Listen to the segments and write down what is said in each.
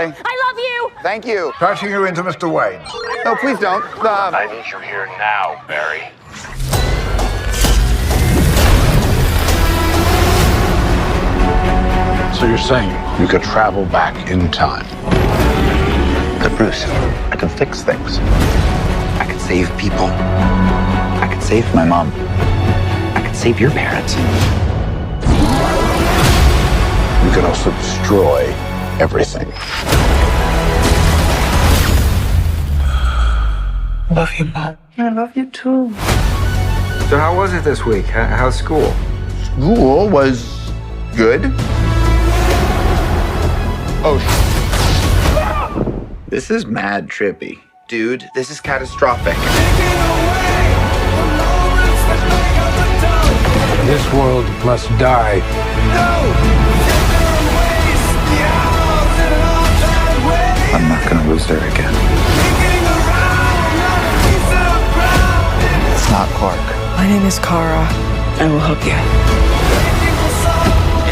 Bye. I love you. Thank you. Patching you into Mr. Wayne. No, please don't. I need you here now, Barry. So you're saying you could travel back in time? But Bruce, I can fix things. I could save people. I could save my mom. I could save your parents. You could also destroy everything. Love you, Mom. I love you too. So how was it this week? How's school? School was good. Oh, This is mad trippy. Dude, this is catastrophic. This world must die. I'm not gonna lose her again. It's not Clark. My name is Kara. I will help you.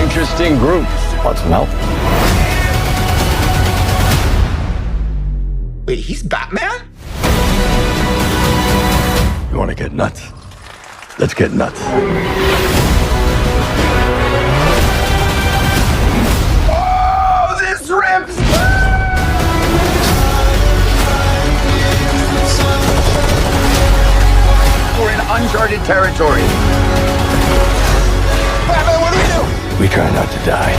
Interesting group. Want some help? wait, he's Batman? You want to get nuts? Let's get nuts. Oh, this rips! We're in uncharted territory. Batman, what do we do? We try not to die.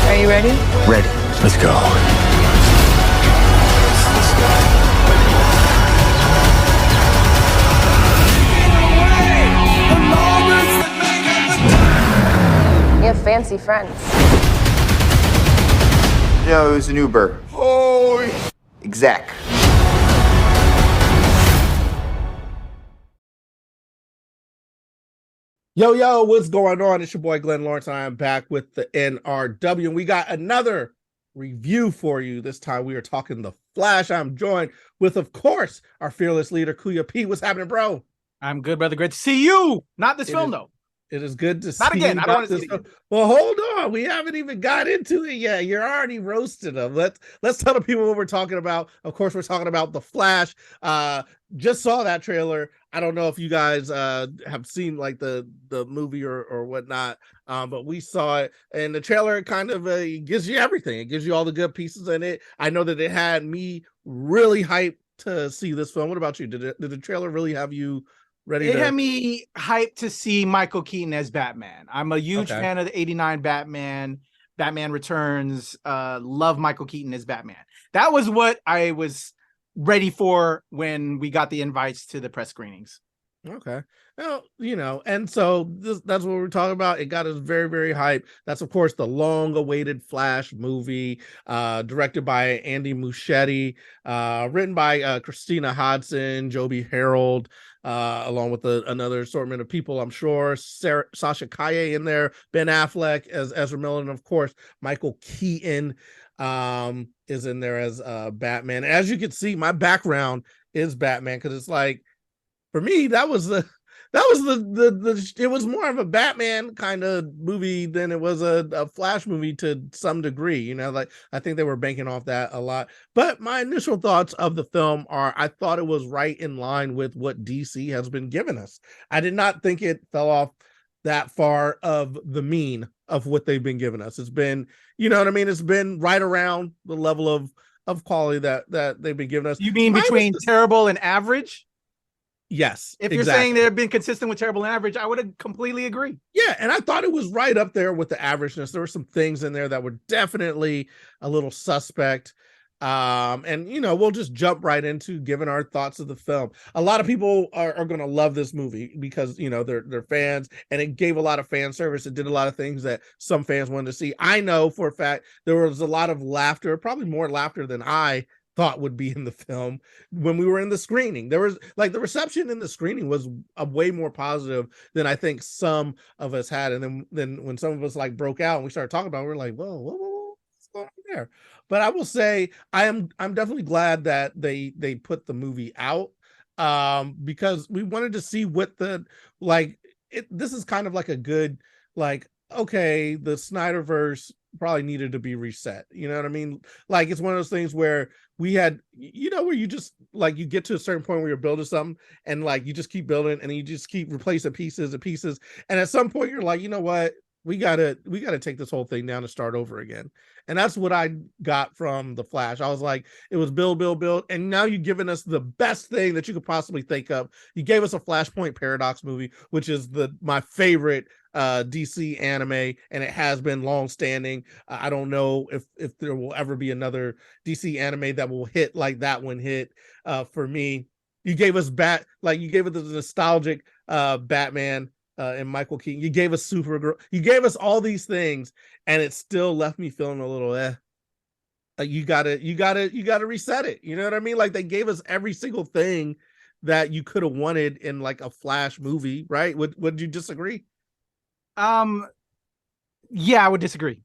Are you ready? Ready. Let's go. You have fancy friends. No, it was an Uber. Oh, exec. Yo, what's going on? It's your boy Glenn Lawrence. I am back with the NRW, and we got another review for you. This time we are talking The Flash. I'm joined with, of course, our fearless leader, Kuya P. What's happening, bro? I'm good, brother. Great to see you. Not this film, though. It is good to see Not again. you. I don't want to see you. Well, hold on. We haven't even got into it yet. You're already roasting them. Let's tell the people what we're talking about. Of course, we're talking about The Flash. Just saw that trailer. I don't know if you guys have seen like the movie or whatnot, but we saw it, and the trailer kind of gives you everything. It gives you all the good pieces in it. I know that it had me really hyped to see this film. What about you? Did the trailer really have you ready? It had me hyped to see Michael Keaton as Batman. I'm a huge fan of the 89 Batman. Batman Returns. Love Michael Keaton as Batman. That was what I was ready for when we got the invites to the press screenings. Okay. Well, and so that's what we're talking about. It got us very, very hyped. That's, of course, the long-awaited Flash movie, directed by Andy Muschietti, written by Christina Hodson, Joby Harold, along with another assortment of people, I'm sure. Sasha Calle in there, Ben Affleck as Ezra Miller, and, of course, Michael Keaton is in there as Batman. As you can see, my background is Batman, because it's like, for me, it was more of a Batman kind of movie than it was a Flash movie to some degree. Like, I think they were banking off that a lot. But my initial thoughts of the film are, I thought it was right in line with what DC has been giving us. I did not think it fell off that far of the mean of what they've been giving us. It's been, it's been right around the level of quality that they've been giving us. You mean between terrible and average? Yes. If you're saying they've been consistent with terrible and average, I would completely agree. Yeah, and I thought it was right up there with the averageness. There were some things in there that were definitely a little suspect. And we'll just jump right into giving our thoughts of the film. A lot of people are going to love this movie because they're fans, and it gave a lot of fan service. It did a lot of things that some fans wanted to see. I know for a fact there was a lot of laughter, probably more laughter than I thought would be in the film when we were in the screening. There was the reception in the screening was a way more positive than I think some of us had. And then when some of us broke out and we started talking about it, we're like, whoa, what's going on there? But I will say I'm definitely glad that they put the movie out, because we wanted to see what this is kind of like a good okay, the Snyderverse probably needed to be reset. You know what I mean? Like, it's one of those things where we had, where you just like, you get to a certain point where you're building something and like, you just keep building and you just keep replacing pieces and pieces. And at some point you're like, you know what? We gotta take this whole thing down and start over again. And that's what I got from The Flash. I was like, it was build, and now you've given us the best thing that you could possibly think of. You gave us a Flashpoint Paradox movie, which is my favorite DC anime, and it has been long standing. I don't know if there will ever be another DC anime that will hit like that one hit for me. You gave us you gave us the nostalgic Batman and Michael Keaton. You gave us Supergirl. You gave us all these things, and it still left me feeling a little you gotta reset it. You know what I mean? Like, they gave us every single thing that you could have wanted in like a Flash movie, right? Would you disagree? Yeah, I would disagree.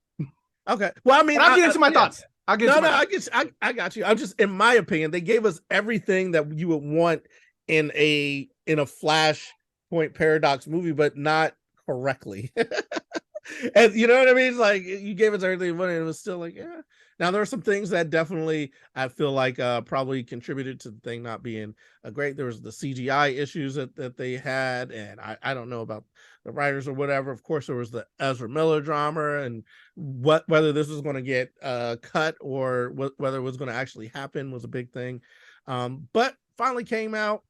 Okay. Well, I mean, I'll get into my thoughts. I got you. I'm just, in my opinion, they gave us everything that you would want in a Flashpoint Paradox movie, but not correctly. And you know what I mean? It's like, you gave us everything, but it was still like, yeah. Now, there are some things that definitely, I feel like, probably contributed to the thing not being great. There was the CGI issues that they had, and I don't know about the writers or whatever. Of course, there was the Ezra Miller drama, and whether this was going to get cut or whether it was going to actually happen was a big thing. But finally came out,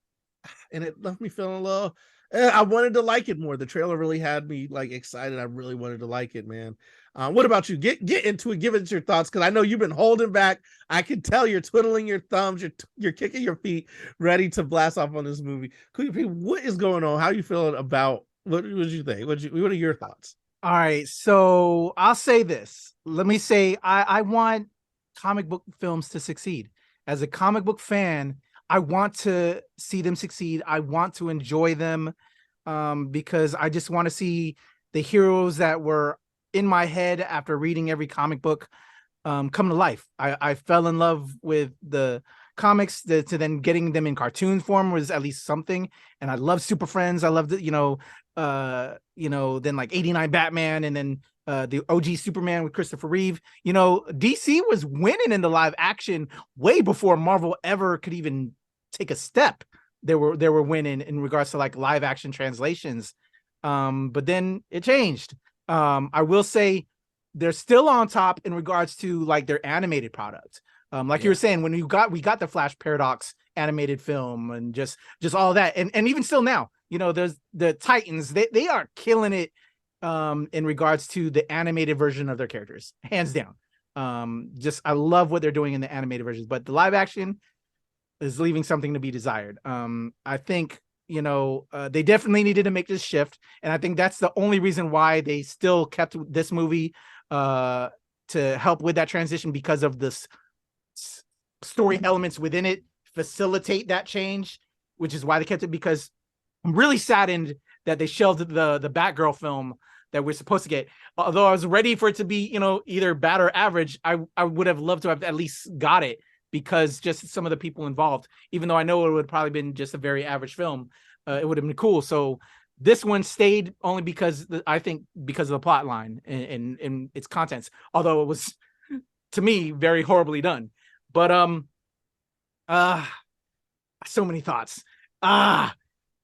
and it left me feeling a little. I wanted to like it more. The trailer really had me like excited. I really wanted to like it, man. What about you? Get into it. Give it your thoughts, because I know you've been holding back. I can tell you're twiddling your thumbs. You're kicking your feet, ready to blast off on this movie. Kuya P, what is going on? How are you feeling about? What did you think? What are your thoughts? All right, so I'll say this. Let me say I want comic book films to succeed. As a comic book fan, I want to see them succeed. I want to enjoy them because I just want to see the heroes that were in my head after reading every comic book come to life. I fell in love with the comics to then getting them in cartoon form was at least something. And I love Super Friends. I loved it, then like 89 Batman, and then the OG Superman with Christopher Reeve. DC was winning in the live action way before Marvel ever could even take a step. They were winning in regards to like live action translations. But then it changed. I will say they're still on top in regards to like their animated product. Like you were saying, when we got the Flash Paradox animated film and just all that. And even still now, there's the Titans, they are killing it in regards to the animated version of their characters, hands down. I love what they're doing in the animated versions, but the live action is leaving something to be desired. I think, they definitely needed to make this shift. And I think that's the only reason why they still kept this movie to help with that transition, because of this story elements within it facilitate that change, which is why they kept it. Because I'm really saddened that they shelved the Batgirl film that we're supposed to get. Although I was ready for it to be, either bad or average, I would have loved to have at least got it, because just some of the people involved, even though I know it would have probably been just a very average film, it would have been cool. So this one stayed only because I think because of the plot line and its contents, although it was, to me, very horribly done. But so many thoughts.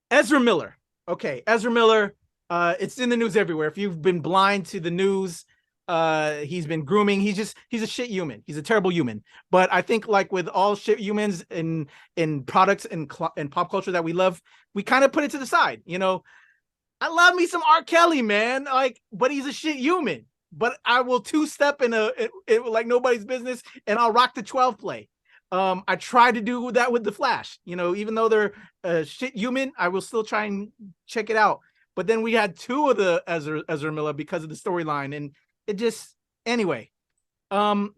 Ezra Miller. Okay, Ezra Miller. It's in the news everywhere. If you've been blind to the news, he's been grooming. He's a shit human. He's a terrible human. But I think, like with all shit humans in products and pop culture that we love, we kind of put it to the side. I love me some R. Kelly, man. But he's a shit human. But I will two-step in like nobody's business, and I'll rock the 12 play. I try to do that with the Flash. Even though they're shit human, I will still try and check it out. But then we had two of the Ezra Miller because of the storyline, and it just anyway. But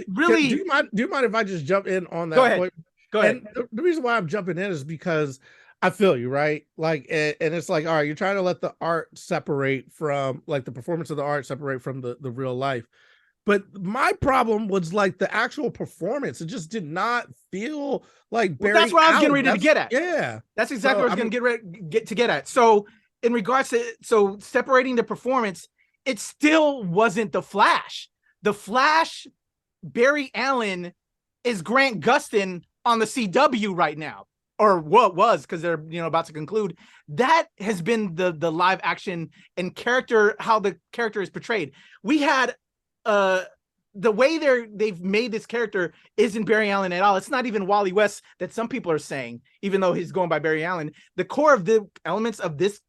really, do you mind if I just jump in on that? Go ahead. And the reason why I'm jumping in is because I feel you, right? Like, and it's like, all right, you're trying to let the art separate from, like, the performance of the art separate from the real life. But my problem was like the actual performance. It just did not feel like that's what I was getting ready to get at. Yeah, that's exactly what I was going to get at. So in regards to, so separating the performance, it still wasn't the Flash. The Flash, Barry Allen, is Grant Gustin on the CW right now, or what was, because they're about to conclude. That has been the live action and character, how the character is portrayed. We had the way they've made this character isn't Barry Allen at all. It's not even Wally West that some people are saying, even though he's going by Barry Allen. The core of the elements of this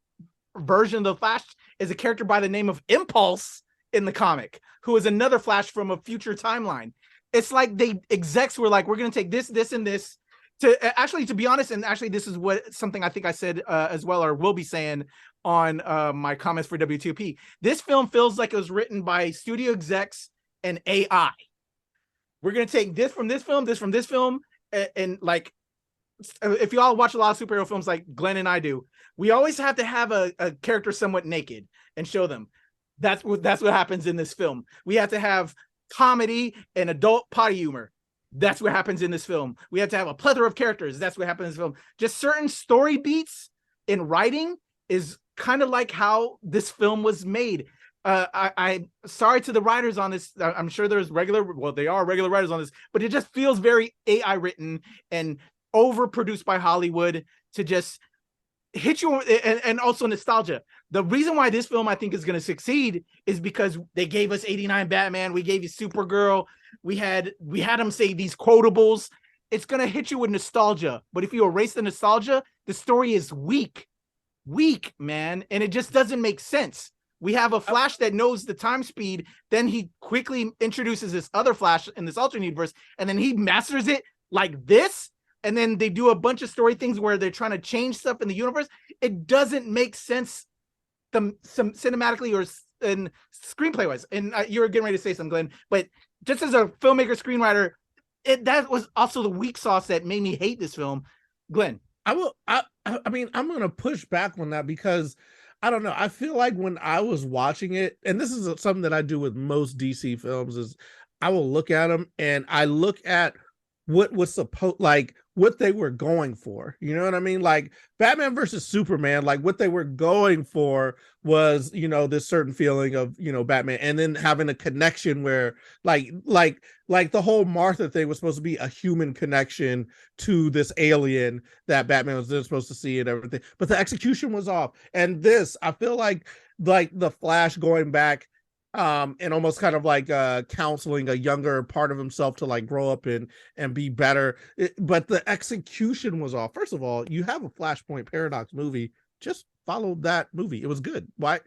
version of the Flash is a character by the name of Impulse in the comic, who is another Flash from a future timeline. It's like they execs were like, we're going to take this, this, and this to be honest. And actually, this is something I think I said as well, or will be saying on my comments for WTOP. This film feels like it was written by studio execs and AI. We're going to take this from this film, this from this film. And like, if you all watch a lot of superhero films like Glenn and I do, we always have to have a character somewhat naked and show them. That's what happens in this film. We have to have comedy and adult potty humor. That's what happens in this film. We have to have a plethora of characters. That's what happens in this film. Just certain story beats in writing is kind of like how this film was made. I'm sorry to the writers on this. I'm sure there's they are regular writers on this, but it just feels very AI written and overproduced by Hollywood to just hit you, and also nostalgia. The reason why this film I think is going to succeed is because they gave us 89 Batman, we gave you Supergirl, we had them say these quotables. It's going to hit you with nostalgia, but if you erase the nostalgia, the story is weak, man, and it just doesn't make sense. We have a Flash that knows the time speed, then he quickly introduces this other Flash in this alternate universe, and then he masters it like this. And then they do a bunch of story things where they're trying to change stuff in the universe. It doesn't make sense, some cinematically or in screenplay wise. And you were getting ready to say something, Glenn, but just as a filmmaker, screenwriter, that was also the weak sauce that made me hate this film. Glenn, I mean, I'm going to push back on that because I don't know. I feel like when I was watching it, and this is something that I do with most DC films, is I will look at them and I look at what was what they were going for. You know what I mean? Like Batman versus Superman, like what they were going for was, this certain feeling of, Batman, and then having a connection where like the whole Martha thing was supposed to be a human connection to this alien that Batman was then supposed to see and everything, but the execution was off. And this, I feel like the Flash going back and almost kind of like counseling a younger part of himself to like grow up and be better. But the execution was off. First of all, you have a Flashpoint Paradox movie. Just follow that movie. It was good. Why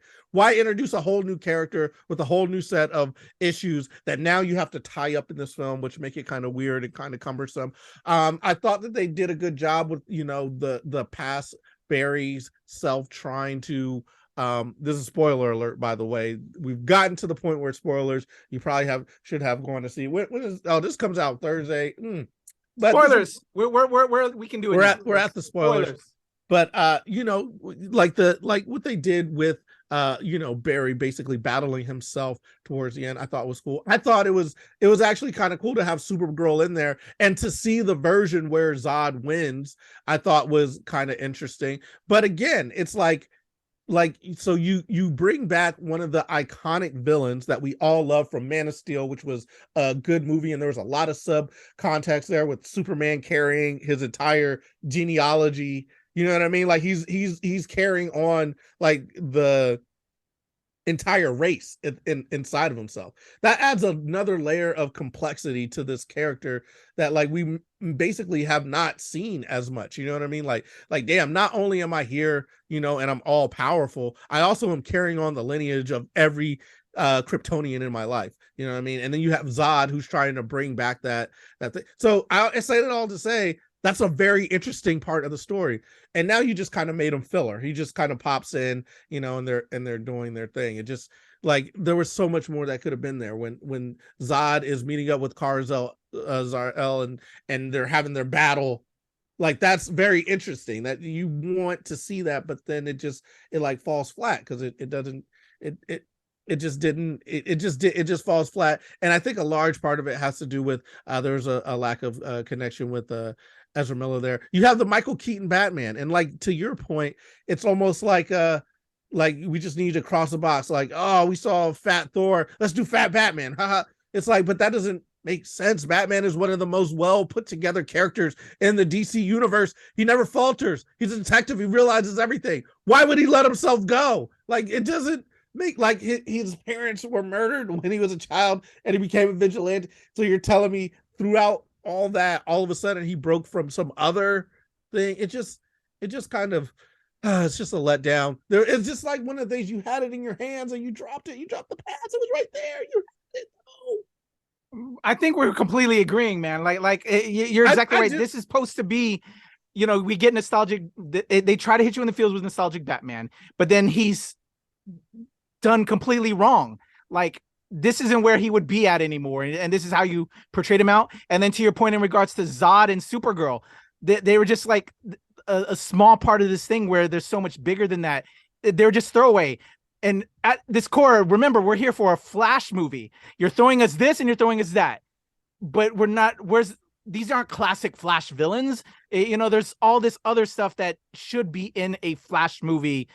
introduce a whole new character with a whole new set of issues that now you have to tie up in this film, which make it kind of weird and kind of cumbersome. I thought that they did a good job with, the past Barry's self trying to this is spoiler alert, by the way. We've gotten to the point where spoilers you probably should have gone to see. When is this comes out Thursday. Spoilers. We can do it. We're at the spoilers. But like what they did with Barry basically battling himself towards the end, I thought was cool. I thought it was actually kind of cool to have Supergirl in there, and to see the version where Zod wins, I thought was kind of interesting. But again, it's like so you bring back one of the iconic villains that we all love from Man of Steel, which was a good movie, and there was a lot of sub context there with Superman carrying his entire genealogy. You know what I mean? Like he's carrying on like the entire race inside of himself. That adds another layer of complexity to this character that like we basically have not seen as much. You know what I mean? Like damn, not only am I here, and I'm all powerful, I also am carrying on the lineage of every Kryptonian in my life. You know what I mean? And then you have Zod, who's trying to bring back that thing. So I say that all to say that's a very interesting part of the story. And now you just kind of made him filler. He just kind of pops in, and they're doing their thing. It just like there was so much more that could have been there when Zod is meeting up with Zar-El and they're having their battle. Like that's very interesting that you want to see that, but then it just falls flat because it just falls flat. And I think a large part of it has to do with there's a lack of connection with Ezra Miller there. You have the Michael Keaton Batman, and like to your point, it's almost like like we just need to cross the box. Like, oh, we saw Fat Thor, let's do Fat Batman. Haha. It's like, but that doesn't make sense. Batman is one of the most well put together characters in the DC universe. He never falters. He's a detective. He realizes everything. Why would he let himself go? Like, it doesn't make, like, his parents were murdered when he was a child and he became a vigilante. So you're telling me throughout all that, all of a sudden he broke from some other thing? It just kind of, it's just a letdown. It's just like one of the things, you had it in your hands and you dropped it. You dropped the pads. It was right there. You had it. Oh. I think we're completely agreeing, man. Like you're exactly right. This is supposed to be, we get nostalgic. They try to hit you in the feels with nostalgic Batman, but then he's done completely wrong. Like, this isn't where he would be at anymore. And this is how you portrayed him out. And then to your point in regards to Zod and Supergirl, they were just like a small part of this thing where there's so much bigger than that. They're just throwaway. And at this core, remember, we're here for a Flash movie. You're throwing us this and you're throwing us that. But these aren't classic Flash villains. There's all this other stuff that should be in a Flash movie.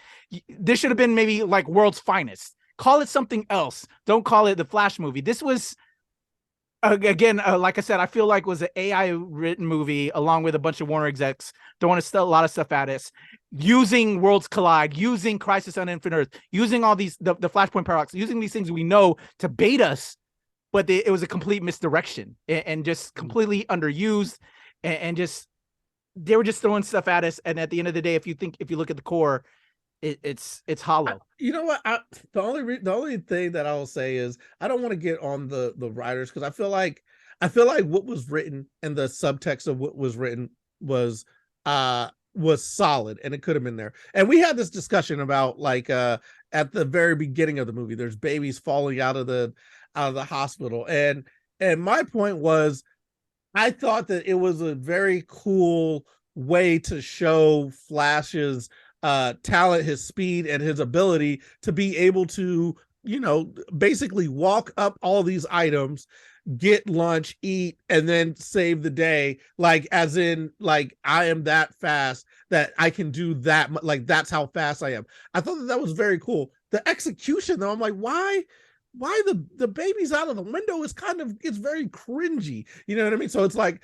This should have been maybe like World's Finest. Call it something else. Don't call it the Flash movie. This was, again, like I said, I feel like it was an AI written movie along with a bunch of Warner execs throwing a lot of stuff at us, using Worlds Collide, using Crisis on Infinite Earth, using all these, the Flashpoint Paradox, using these things we know to bait us, but it was a complete misdirection and just completely underused, and just, they were just throwing stuff at us. And at the end of the day, if you look at the core, it's hollow. You know what? The only thing that I'll say is, I don't want to get on the writers, because I feel like what was written and the subtext of what was written was solid, and it could have been there. And we had this discussion about, like, at the very beginning of the movie, there's babies falling out of the hospital, and my point was, I thought that it was a very cool way to show Flash's talent, his speed, and his ability to be able to, basically walk up all these items, get lunch, eat, and then save the day. Like, as in, like, I am that fast that I can do that. Like, that's how fast I am. I thought that was very cool. The execution, though, I'm like, why the baby's out of the window is it's very cringy. You know what I mean? So it's like,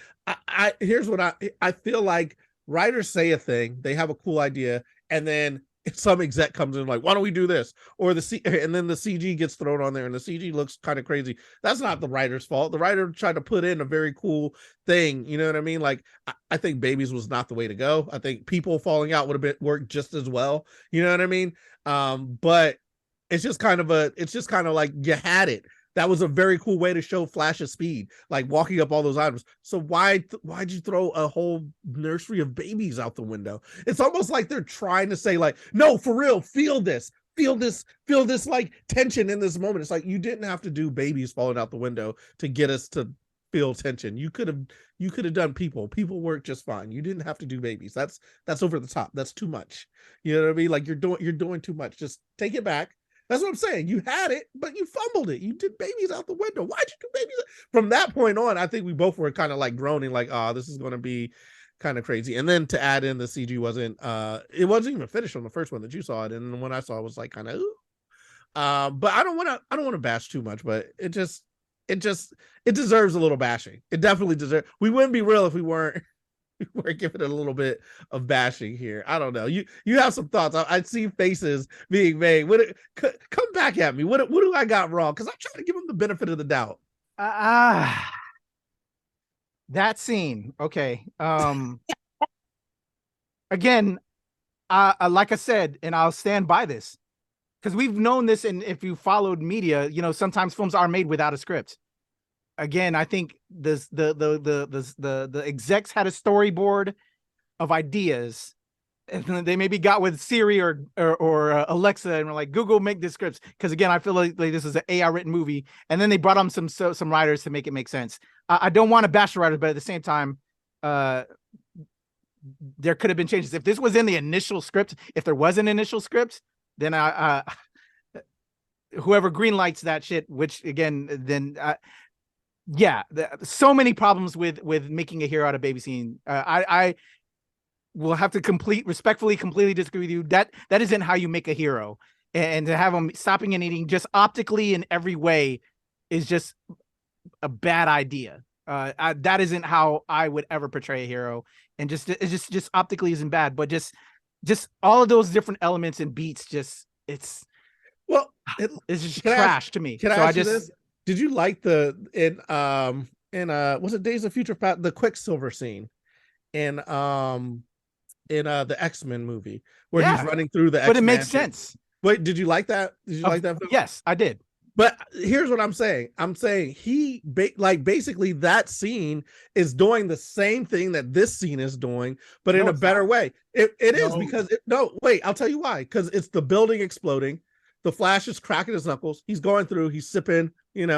here's what I feel like. Writers say a thing, they have a cool idea, and then some exec comes in like, why don't we do this? Or and then the CG gets thrown on there and the CG looks kind of crazy. That's not the writer's fault. The writer tried to put in a very cool thing. You know what I mean? Like, I think babies was not the way to go. I think people falling out would have worked just as well. You know what I mean? But it's just kind of like, you had it. That was a very cool way to show Flash's speed, like walking up all those items. So why'd you throw a whole nursery of babies out the window? It's almost like they're trying to say, like, no, for real, feel this like tension in this moment. It's like, you didn't have to do babies falling out the window to get us to feel tension. You could have done people work just fine. You didn't have to do babies. That's over the top. That's too much. You know what I mean? Like, you're doing too much. Just take it back. That's what I'm saying. You had it, but you fumbled it. You did babies out the window. Why'd you do babies? From that point on, I think we both were kind of like groaning, like, oh, this is going to be kind of crazy. And then to add in, the CG wasn't even finished on the first one that you saw it. And when I saw it, was like kind of, but I don't want to bash too much, but it deserves a little bashing. It definitely deserves. We wouldn't be real if we weren't giving it a little bit of bashing here. I don't know. You have some thoughts. I see faces being made. Come back at me. What do I got wrong? Because I'm trying to give him the benefit of the doubt. That scene. Okay. Again, like I said, and I'll stand by this, because we've known this, and if you followed media, sometimes films are made without a script. Again, I think the execs had a storyboard of ideas, and they maybe got with Siri or Alexa and were like, Google, make this scripts. Because again, I feel like this is an AI written movie, and then they brought on some writers to make it make sense. I don't want to bash the writers, but at the same time, there could have been changes. If this was in the initial script, if there was an initial script, then whoever greenlights that shit, which again, then. Yeah, so many problems with making a hero out of baby scene. I will have to respectfully completely disagree with you. That isn't how you make a hero. And to have him stopping and eating just optically in every way is just a bad idea. That isn't how I would ever portray a hero. And it's just optically isn't bad, but just all of those different elements and beats, it's just trash to me. Did you like was it Days of Future Past, the Quicksilver scene in the X-Men movie where he's running through the But it makes sense. Wait, did you like that? Did you like that film? Yes, I did. But here's what I'm saying. I'm saying basically that scene is doing the same thing that this scene is doing, but in a better way. It is because I'll tell you why. Because it's the building exploding. The Flash is cracking his knuckles. He's going through, he's sipping, he's eating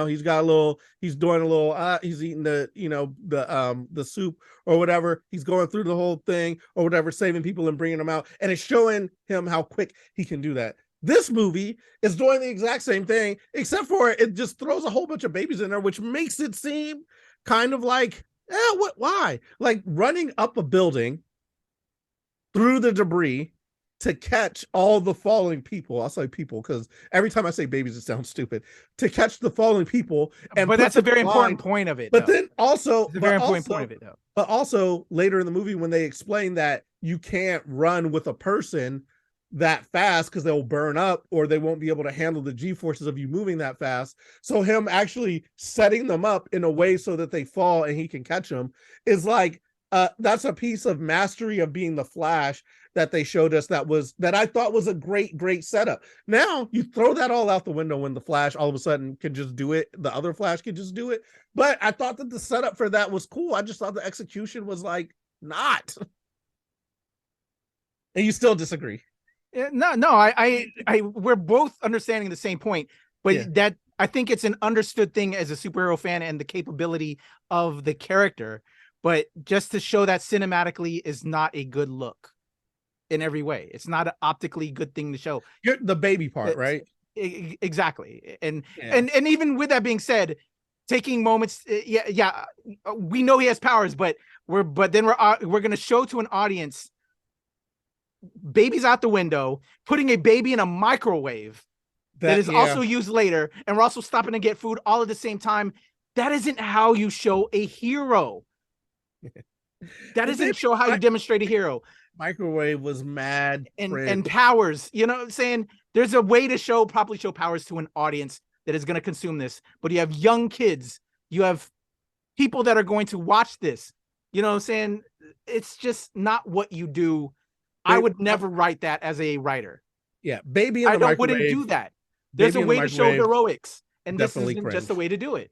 the soup or whatever. He's going through the whole thing or whatever, saving people and bringing them out. And it's showing him how quick he can do that. This movie is doing the exact same thing, except for it just throws a whole bunch of babies in there, which makes it seem kind of like, why? Like running up a building through the debris to catch all the falling people. I'll say people because every time I say babies, it sounds stupid. To catch the falling people. But that's a very important point of it. But then also, it's a very important point of it, though. But also later in the movie, when they explain that you can't run with a person that fast because they'll burn up or they won't be able to handle the G-forces of you moving that fast. So him actually setting them up in a way so that they fall and he can catch them is like, that's a piece of mastery of being the Flash that they showed us that I thought was a great setup. Now you throw that all out the window when the Flash all of a sudden can just do it. The other Flash can just do it. But I thought that the setup for that was cool. I just thought the execution was like not. And you still disagree. No, I we're both understanding the same point, but that I think it's an understood thing as a superhero fan and the capability of the character, but just to show that cinematically is not a good look in every way. It's not an optically good thing to show. You're the baby part, right? Exactly. And even with that being said, taking moments, we know he has powers, but then we're going to show to an audience babies out the window, putting a baby in a microwave that is also used later, and we're also stopping to get food all at the same time. That isn't how you show a hero. That doesn't show how you demonstrate a hero. Microwave was mad and powers. You know what I'm saying? There's a way to properly show powers to an audience that is going to consume this. But you have young kids, you have people that are going to watch this. You know what I'm saying? It's just not what you do. I would never write that as a writer. Yeah, baby in the microwave. Wouldn't do that. There's a way to show heroics, and this isn't just a way to do it.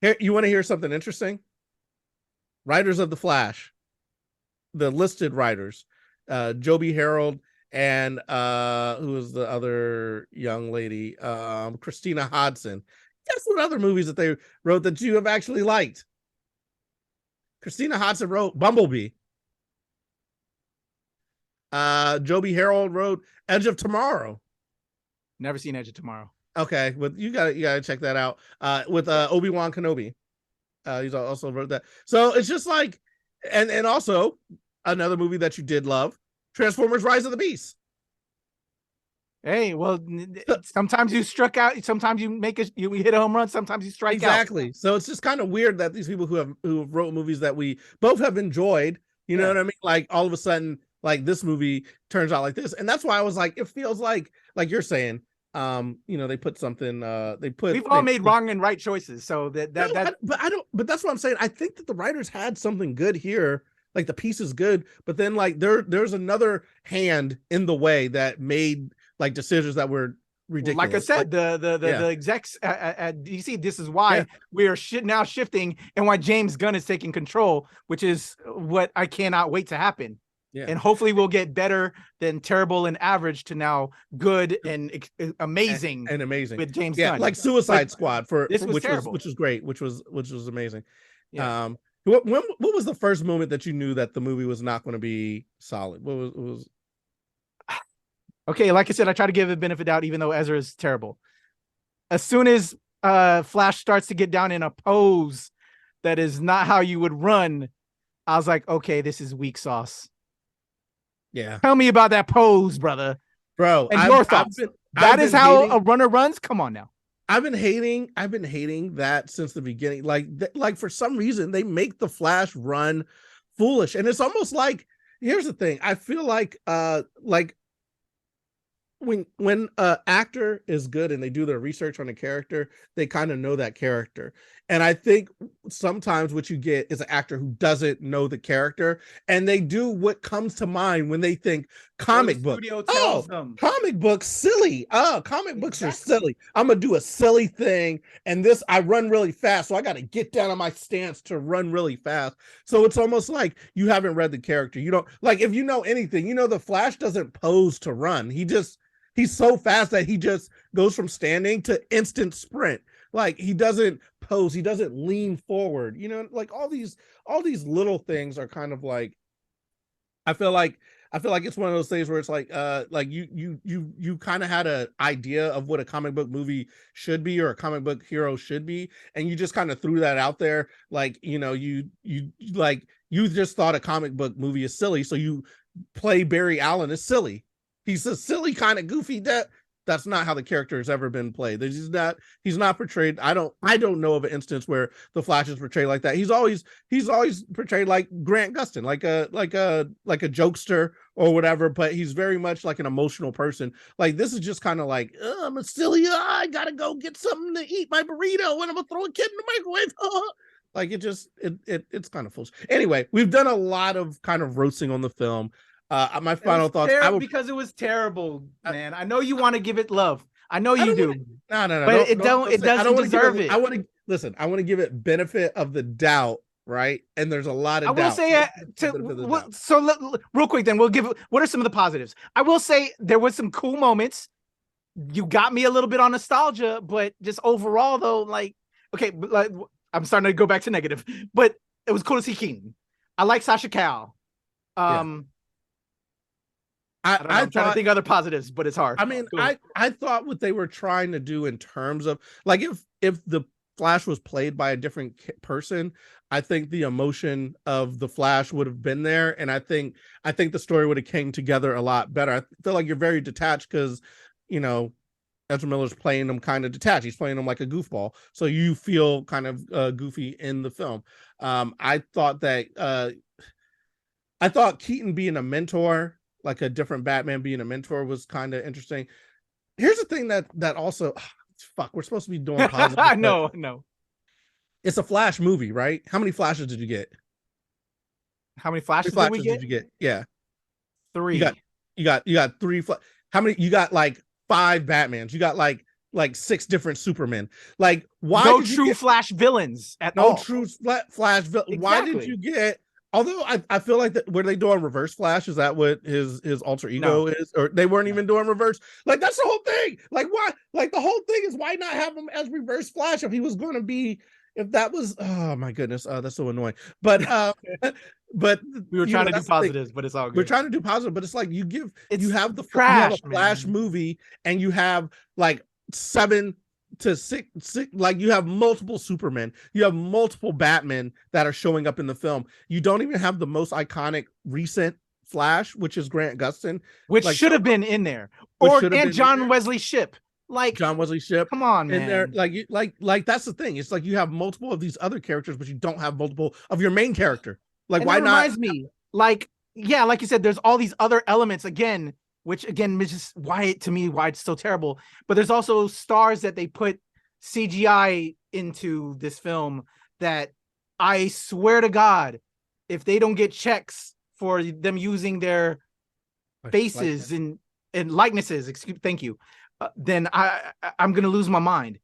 Here, you want to hear something interesting? Writers of the Flash, the listed writers, Joby Harold and who was the other young lady, Christina Hodson. Guess what other movies that they wrote that you have actually liked? Christina Hodson wrote Bumblebee. Joby Harold wrote Edge of Tomorrow. Never seen Edge of Tomorrow. Okay, but you gotta check that out. With Obi-Wan Kenobi. He's also wrote that. So it's just like, and also another movie that you did love, Transformers: Rise of the Beast. Hey, well, sometimes you struck out. Sometimes you hit a home run. Sometimes you strike out. Exactly. So it's just kind of weird that these people who wrote movies that we both have enjoyed, you know what I mean? Like all of a sudden, like this movie turns out like this, and that's why I was like, it feels like you're saying, they put something. We've all made wrong and right choices, so but that's what I'm saying. I think that the writers had something good here. Like the piece is good, but then like there's another hand in the way that made like decisions that were ridiculous. Like I said, the execs at DC, this is why we are now shifting and why James Gunn is taking control, which is what I cannot wait to happen. Yeah. And hopefully we'll get better than terrible and average to now good and amazing and amazing with James Gunn. Like Suicide Squad which was great, which was amazing. Yeah. What was the first moment that you knew that the movie was not going to be solid? What was Okay, like I said, I try to give it the benefit of the doubt, even though Ezra is terrible. As soon as Flash starts to get down in a pose that is not how you would run, I was like, okay, this is weak sauce. Yeah. Tell me about that pose, brother. Bro, And your thoughts. That is how a runner runs? Come on now. I've been hating that since the beginning. Like for some reason they make the Flash run foolish. And it's almost like, here's the thing. I feel like when a actor is good and they do their research on a character, they kind of know that character. And I think sometimes what you get is an actor who doesn't know the character, and they do what comes to mind when they think comic book. Comic books silly. Oh, comic books are silly. I'm gonna do a silly thing, and this I run really fast, so I got to get down on my stance to run really fast. So it's almost like you haven't read the character. You don't like, if you know anything, you know the Flash doesn't pose to run. He's so fast that he just goes from standing to instant sprint. Like he doesn't pose, he doesn't lean forward. You know, like all these little things are kind of like, I feel like it's one of those things where it's like you kind of had an idea of what a comic book movie should be or a comic book hero should be, and you just kind of threw that out there. Like, you know, you just thought a comic book movie is silly, so you play Barry Allen as silly. He's a silly kind of goofy. That's not how the character has ever been played. He's not portrayed. I don't know of an instance where the Flash is portrayed like that. He's always portrayed like Grant Gustin, like a jokester or whatever, but he's very much like an emotional person. Like this is just kind of like, I'm a silly, I gotta go get something to eat my burrito and I'm gonna throw a kid in the microwave. Like it's kind of foolish. Anyway, we've done a lot of kind of roasting on the film. My final thoughts. Because it was terrible, man. I know you want to give it love. I know you do. No. But it doesn't deserve it. I want to give it benefit of the doubt, right? And there's a lot of doubt. I will say real quick, then we'll give. What are some of the positives? I will say there was some cool moments. You got me a little bit on nostalgia, but just overall though, like, okay, like, I'm starting to go back to negative, but it was cool to see Keaton. I like Sasha Cal. I'm trying to think other positives, but it's hard. I mean, I thought what they were trying to do in terms of like if the Flash was played by a different person, I think the emotion of the Flash would have been there, and I think the story would have came together a lot better. I feel like you're very detached because, you know, Ezra Miller's playing him kind of detached. He's playing him like a goofball, so you feel kind of goofy in the film. I thought Keaton being a mentor, like a different Batman being a mentor, was kind of interesting. Here's the thing that also, we're supposed to be doing positive. No. It's a Flash movie, right? How many Flashes did you get? How many Flashes did you get? Yeah. 3. You got 3. How many? You got like 5 Batmans. You got like 6 different Supermen. Like, why? No true Flash villains at all. No true Flash villain. Exactly. Why did you get? Although I feel like that, were they doing Reverse Flash? Is that what his alter ego is? Or they weren't even doing Reverse? Like, that's the whole thing. Like, why? Like, the whole thing is, why not have him as Reverse Flash if he was going to be? If that was, oh my goodness, that's so annoying. But but we were trying to do positives, but it's all good. We're trying to do positive, but it's like you have the Flash movie, and you have like 7 to 6, like you have multiple Supermen, you have multiple Batmen that are showing up in the film. You don't even have the most iconic recent Flash, which is Grant Gustin, which should have been in there, and John Wesley Shipp. Like John Wesley Shipp, come on, man. And they're like that's the thing. It's like you have multiple of these other characters, but you don't have multiple of your main character. Like, and why not? Reminds me, like, yeah, like you said, there's all these other elements again, which again is just why it's so terrible. But there's also stars that they put CGI into this film that I swear to God, if they don't get checks for them using their faces and likenesses, thank you. Then I'm gonna lose my mind.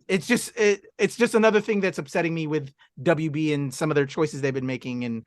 It's just another thing that's upsetting me with WB and some of their choices they've been making. And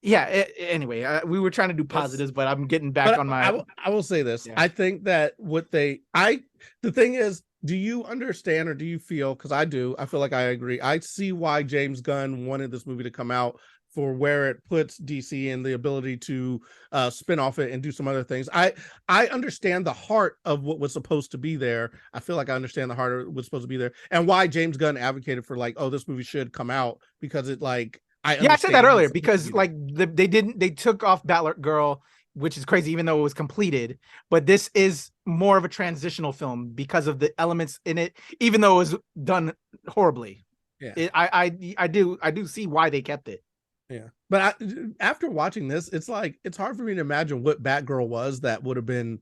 yeah, anyway, we were trying to do positives, but I'm getting back on my. I will say this. Yeah. I think that the thing is, do you understand or do you feel? Because I do. I feel like I agree. I see why James Gunn wanted this movie to come out, for where it puts DC and the ability to spin off it and do some other things. I understand the heart of what was supposed to be there. I feel like I understand the heart of what was supposed to be there, and why James Gunn advocated for like, oh, this movie should come out, because it like I said that earlier, because like they took off Batgirl, which is crazy, even though it was completed. But this is more of a transitional film because of the elements in it, even though it was done horribly. Yeah, I do see why they kept it. Yeah, but after watching this, it's like it's hard for me to imagine what Batgirl was that would have been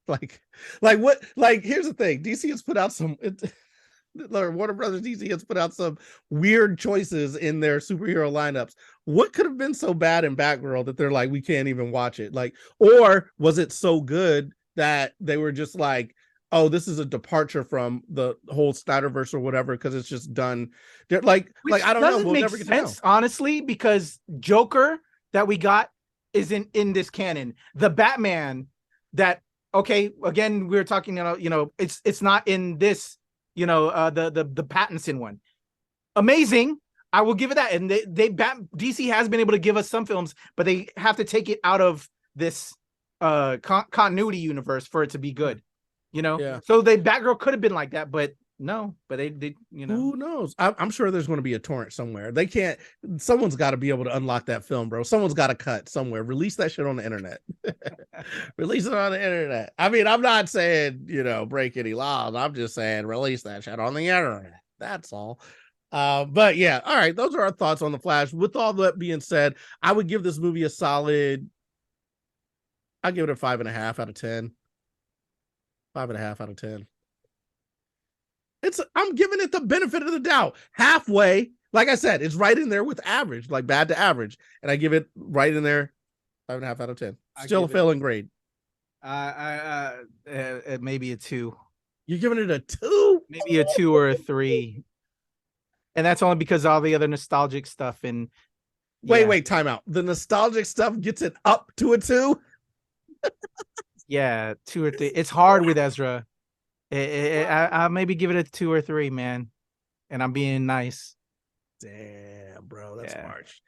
like what. Like, here's the thing: DC has put out some. Warner Brothers DC has put out some weird choices in their superhero lineups. What could have been so bad in Batgirl that they're like, we can't even watch it? Like, or was it so good that they were just like, oh, this is a departure from the whole Snyderverse or whatever, because it's just done. They're like I don't know. We'll never get sense, to know. honestly, because Joker that we got isn't in this canon. The Batman that, okay, again, we were talking, it's not in this, the Pattinson one. Amazing. I will give it that. And DC has been able to give us some films, but they have to take it out of this continuity universe for it to be good. Yeah. So Batgirl could have been like that, but no, but they who knows? I'm sure there's going to be a torrent somewhere. They can't. Someone's got to be able to unlock that film, bro. Someone's got to cut somewhere. Release that shit on the internet. Release it on the internet. I mean, I'm not saying break any laws. I'm just saying release that shit on the internet. That's all. But yeah, all right. Those are our thoughts on The Flash. With all that being said, I would give this movie a solid. I'd give it a 5.5 out of 10. 5.5 out of 10. I'm giving it the benefit of the doubt. Halfway, like I said, it's right in there with average, like bad to average. And I give it right in there, 5.5 out of 10. Still a failing grade. Maybe a 2. You're giving it a 2? Maybe a 2 or a 3. And that's only because of all the other nostalgic stuff. And wait, time out. The nostalgic stuff gets it up to a 2? Yeah, 2 or 3. It's hard with Ezra. I'll maybe give it a 2 or 3, man. And I'm being nice. Damn, bro, that's harsh.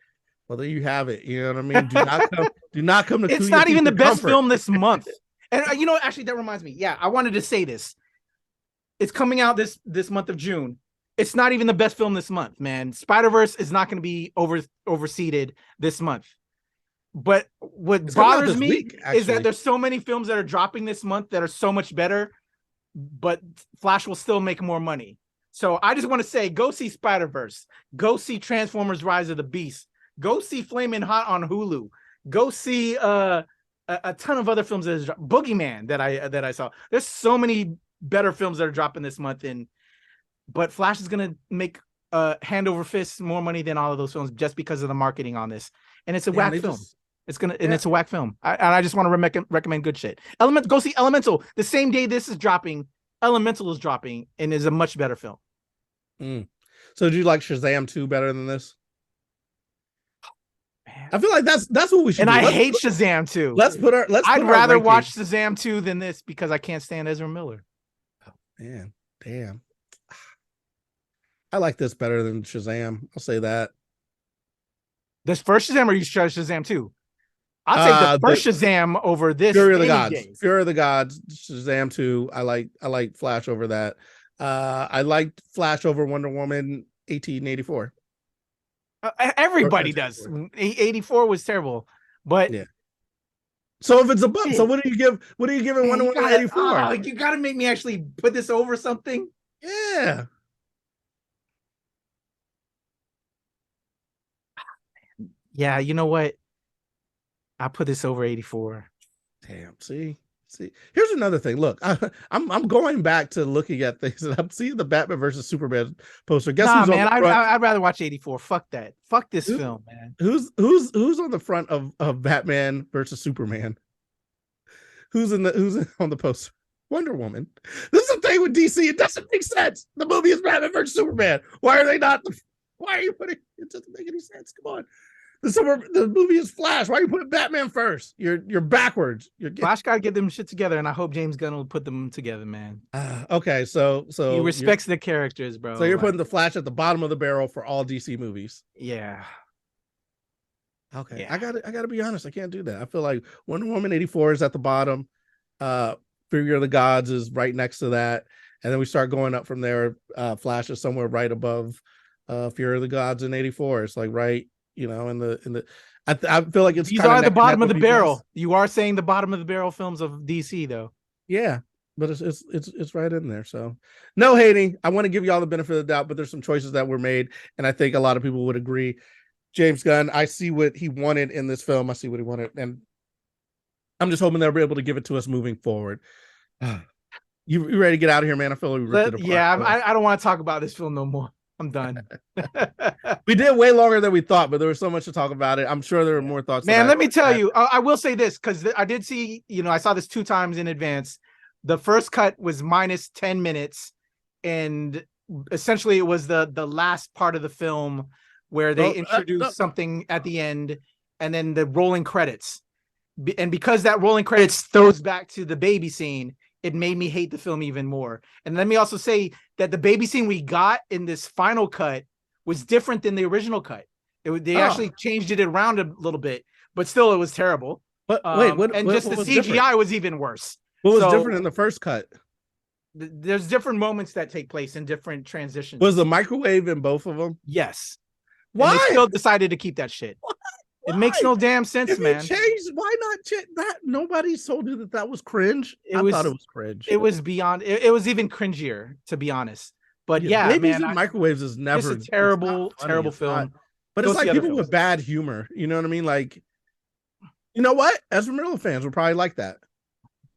Well, there you have it. You know what I mean? Do not come to. It's not even the best film this month. And actually, that reminds me. Yeah, I wanted to say this. It's coming out this month of June. It's not even the best film this month, man. Spider-Verse is not going to be overseeded this month. But what bothers me is that there's so many films that are dropping this month that are so much better, but Flash will still make more money. So I just want to say, go see Spider-Verse. Go see Transformers Rise of the Beast. Go see Flamin' Hot on Hulu. Go see a ton of other films. Boogeyman that I saw. There's so many better films that are dropping this month, but Flash is going to make hand over fist more money than all of those films just because of the marketing on this. And it's a whack film. It's a whack film. I just want to recommend good shit. Go see Elemental. The same day this is dropping, Elemental is dropping and is a much better film. So do you like Shazam 2 better than this? Man. I feel like that's what we should. And do. I hate Shazam 2. I'd rather watch Shazam 2 than this because I can't stand Ezra Miller. Oh, man, damn. I like this better than Shazam. I'll say that. This first Shazam, or you Shazam 2? I'll take the first Shazam over this. Fury of the Gods. Fury of the Gods. Shazam 2. I like Flash over that. I liked Flash over Wonder Woman 1884. Everybody does. 84 was terrible, but yeah. So if it's a bump, so what do you give? What are you giving Wonder Woman 84? You got to make me actually put this over something. Yeah. Yeah, you know what? I put this over 84. Damn. See. Here's another thing. Look, I'm going back to looking at things, and I'm seeing the Batman versus Superman poster. Guess who's man, on the front? I'd rather watch 84. Fuck that. Fuck this film, man. Who's on the front of Batman versus Superman? Who's on the poster? Wonder Woman. This is the thing with DC. It doesn't make sense. The movie is Batman versus Superman. Why are they not? Why are you putting? It doesn't make any sense. Come on. The movie is Flash. Why are you putting Batman first? You're backwards. Flash got to get them shit together, and I hope James Gunn will put them together, man. Okay, so he respects the characters, bro. So you're putting the Flash at the bottom of the barrel for all DC movies. Yeah. Okay. Yeah. I gotta be honest. I can't do that. I feel like Wonder Woman 84 is at the bottom. Fury of the Gods is right next to that, and then we start going up from there. Flash is somewhere right above Fury of the Gods in 84. It's like right. In the I feel like it's these kinda are the neck and bottom neck of the with barrel. BVS. You are saying the bottom of the barrel films of DC though. Yeah, but it's right in there. So no hating. I want to give you all the benefit of the doubt, but there's some choices that were made, and I think a lot of people would agree. James Gunn, I see what he wanted in this film. I see what he wanted, and I'm just hoping they'll be able to give it to us moving forward. You ready to get out of here, man? I feel like we ripped it apart. Yeah, I don't want to talk about this film no more. I'm done. We did way longer than we thought, but there was so much to talk about it. I'm sure there were more thoughts. Man, let me tell you, I will say this because I did see, I saw this 2 times in advance. The first cut was minus 10 minutes, and essentially it was the last part of the film where they introduced something at the end, and then the rolling credits. And because that rolling credits throws back to the baby scene, it made me hate the film even more. And let me also say that the baby scene we got in this final cut was different than the original cut. They actually changed it around a little bit, but still it was terrible. But wait, the CGI different? Was even worse. What was different in the first cut? There's different moments that take place in different transitions. Was the microwave in both of them? Yes. Why? And they still decided to keep that shit. Why? It makes no damn sense, if man. It changed. Why not change that? Nobody told you that was cringe. I thought it was cringe. It was beyond. It was even cringier, to be honest. But yeah, babies man, and microwaves is never. It's a terrible film. But it's like people with bad humor. You know what I mean? Like, you know what? Ezra Miller fans will probably like that.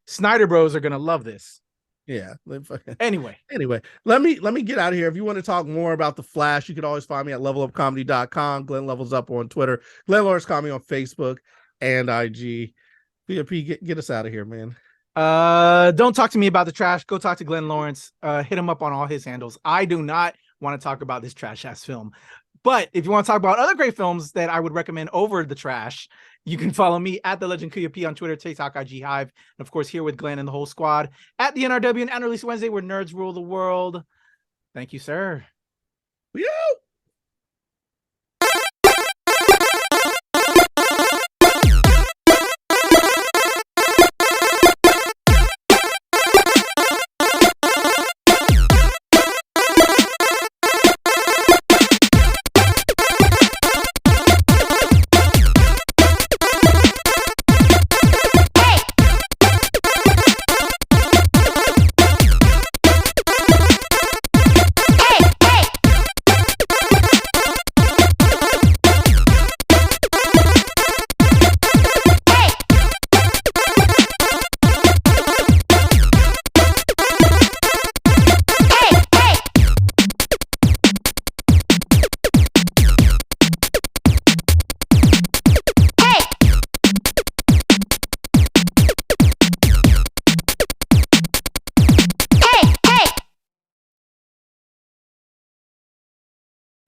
Snyder Bros are gonna love this. Yeah. Anyway, let me get out of here. If you want to talk more about The Flash, you can always find me at levelupcomedy.com. Glenn Levels Up on Twitter. Glenn Lawrence Comedy on Facebook and IG. Kuya P, get us out of here, man. Don't talk to me about the trash. Go talk to Glenn Lawrence. Hit him up on all his handles. I do not want to talk about this trash ass film. But if you want to talk about other great films that I would recommend over the trash, you can follow me at The Legend Kuya P on Twitter, TikTok, IG, Hive, and of course here with Glenn and the whole squad at the NRW and Unreleased Wednesday, where nerds rule the world. Thank you, sir. Yo!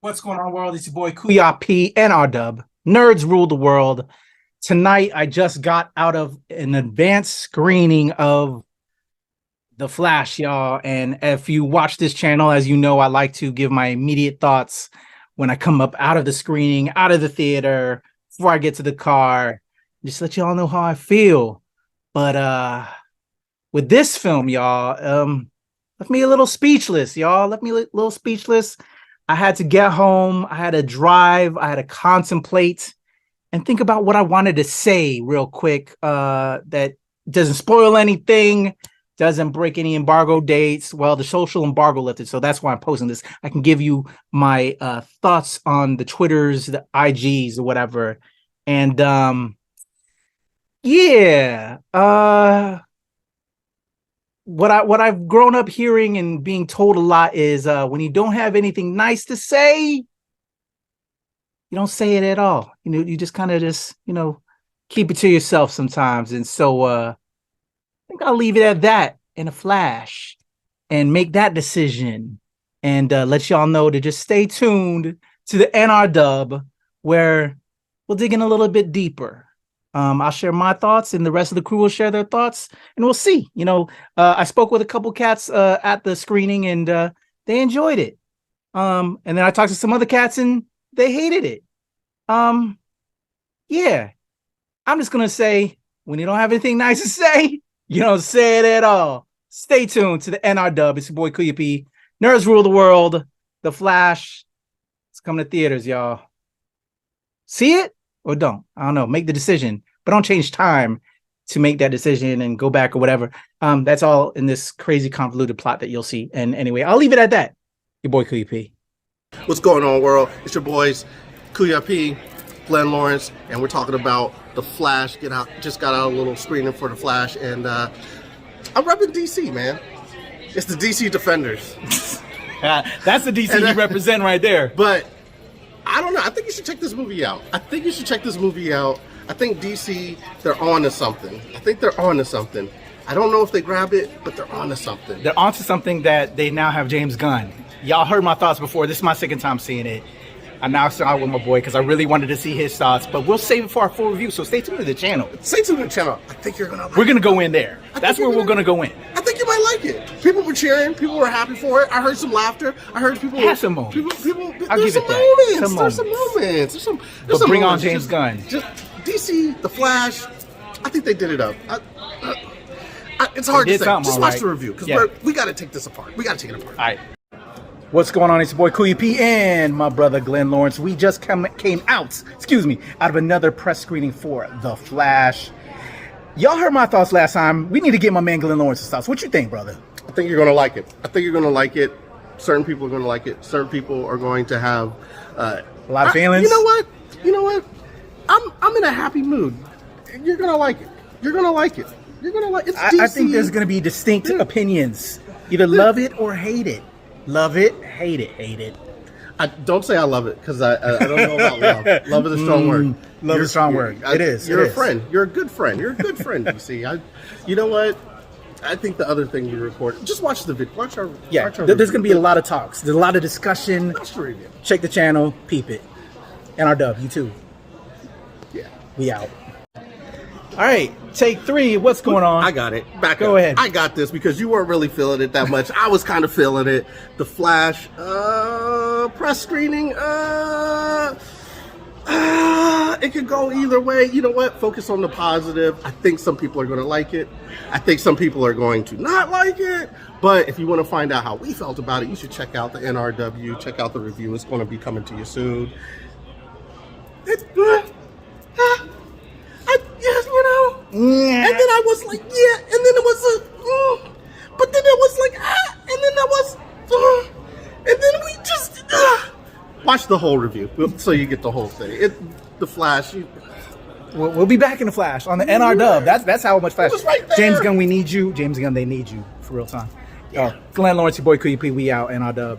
What's going on, world? It's your boy Kuya P, NRW. Nerds rule the world. Tonight, I just got out of an advanced screening of The Flash, y'all. And if you watch this channel, as you know, I like to give my immediate thoughts when I come up out of the screening, out of the theater, before I get to the car. Just let y'all know how I feel. But with this film, y'all, left me a little speechless, y'all. Left me a little speechless. I had to get home. I had to drive. I had to contemplate and think about what I wanted to say real quick. That doesn't spoil anything, doesn't break any embargo dates. Well, the social embargo lifted, so that's why I'm posting this. I can give you my thoughts on the Twitters, the IGs, or whatever. And what I've grown up hearing and being told a lot is when you don't have anything nice to say, you don't say it at all. You just kind of keep it to yourself sometimes. And so I think I'll leave it at that in a flash and make that decision and let y'all know to just stay tuned to the NRW, where we'll dig in a little bit deeper. I'll share my thoughts and the rest of the crew will share their thoughts, and we'll see. I spoke with a couple cats at the screening and they enjoyed it. And then I talked to some other cats and they hated it. Yeah, I'm just going to say, when you don't have anything nice to say, you don't say it at all. Stay tuned to the NRW. It's your boy Kuya P. Nerds rule the world. The Flash. It's coming to theaters, y'all. See it or don't. I don't know. Make the decision, but don't change time to make that decision and go back or whatever. That's all in this crazy convoluted plot that you'll see. And anyway, I'll leave it at that. Your boy Kuya P. What's going on, world? It's your boys Kuya P, Glenn Lawrence, and we're talking about The Flash. Just got out a little screening for The Flash, and I'm repping DC, man. It's the DC Defenders. That's the DC you represent right there. But I don't know. I think you should check this movie out. I think DC, they're on to something. I don't know if they grab it, but they're on to something. They're onto something that they now have James Gunn. Y'all heard my thoughts before. This is my second time seeing it. I now saw it with my boy because I really wanted to see his thoughts, but we'll save it for our full review, so stay tuned to the channel. I think you're going to like it. We're going to go in there. That's where we're going to go in. I think you might like it. People were cheering. People were happy for it. I heard some laughter. I heard people... There's some moments. There's some moments. But bring on James Gunn. Just DC, The Flash, I think they did it up. It's hard to say. Just watch the review, because we got to take this apart. We got to take it apart. All right. What's going on? It's your boy Kuya P and my brother Glenn Lawrence. We just came out of another press screening for The Flash. Y'all heard my thoughts last time. We need to get my man Glenn Lawrence's thoughts. What you think, brother? I think you're going to like it. Certain people are going to like it. Certain people are going to have a lot of feelings. You know what? I'm in a happy mood. You're going to like it. It's DC. I think there's going to be distinct opinions. Either love it or hate it. Love it, hate it. I don't say I love it, because I don't know about love. Love is a strong word. Love is a strong word. It is. You're a friend. You're a good friend. DC. You know what? I think the other thing we recorded. Just watch the video. Watch our there's going to be a lot of talks. There's a lot of discussion. Watch the review. Check the channel. Peep it. NRW, you too. Yeah. We out. All right, take 3. What's going on? I got it. Go ahead. I got this because you weren't really feeling it that much. I was kind of feeling it. The Flash press screening. It could go either way. You know what? Focus on the positive. I think some people are going to like it. I think some people are going to not like it. But if you want to find out how we felt about it, you should check out the NRW. Check out the review. It's going to be coming to you soon. And then I was like, and then it was but then it was like, and then that was, and then we just, watch the whole review so you get the whole thing. The Flash. We'll be back in The Flash on the NRW. That's how much Flash. It was right there. James Gunn, we need you. James Gunn, they need you for real time. Glenn Lawrence, your boy Kuya P, we out, NRW.